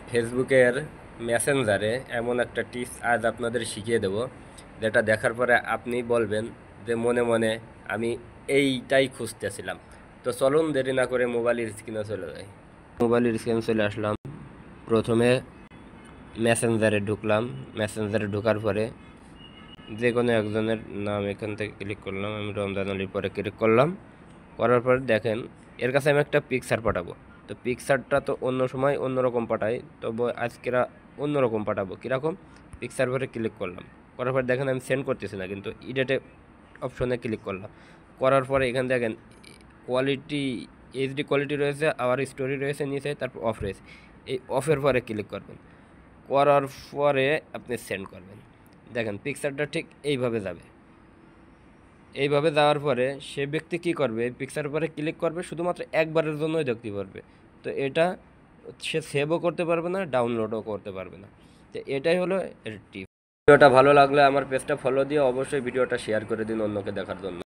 ফেসবুকের মেসেঞ্জারে এমন একটা টিপস আজ আপনাদের শিখিয়ে দেব, যেটা দেখার পরে আপনি বলবেন যে মনে মনে আমি এইটাই খুঁজতেছিলাম। তো চলুন দেরি না করে মোবাইলের স্ক্রিনে চলে যাই। মোবাইলের স্ক্রিনে চলে আসলাম। প্রথমে মেসেঞ্জারে ঢুকলাম। মেসেঞ্জারে ঢোকার পরে যে কোনো একজনের নাম এখান থেকে ক্লিক করলাম। আমি রমজান আলীর পরে ক্লিক করলাম। করার পর দেখেন এর কাছে আমি একটা পিকচার পাঠাবো। তো পিকচারটা তো অন্য সময় অন্যরকম পাঠাই, তবে আজকেরা অন্যরকম পাঠাবো। কীরকম? পিকচার পরে ক্লিক করলাম। করার পর দেখেন আমি সেন্ড করতেছি না, কিন্তু এডিটে অপশনে ক্লিক করলাম। করার পরে এখানে দেখেন কোয়ালিটি, এইচডি কোয়ালিটি রয়েছে, আবার স্টোরি রয়েছে নিচে, তারপর অফ রয়েছে। এই অফের পরে ক্লিক করবেন। করার পরে আপনি সেন্ড করবেন। দেখেন পিকচারটা ঠিক এইভাবে যাবে। এইভাবে যাওয়ার পরে সে ব্যক্তি কি করবে, এই পিকচারের পরে ক্লিক করবে, শুধুমাত্র একবারের জন্যই দেখতে পারবে। তো এটা সে সেভও করতে পারবে না, ডাউনলোডও করতে পারবে না। তো এটাই হলো এর টিপ। ভিডিওটা ভালো লাগলে আমার পেজটা ফলো দিয়ে অবশ্যই ভিডিওটা শেয়ার করে দিন অন্যকে দেখার জন্য।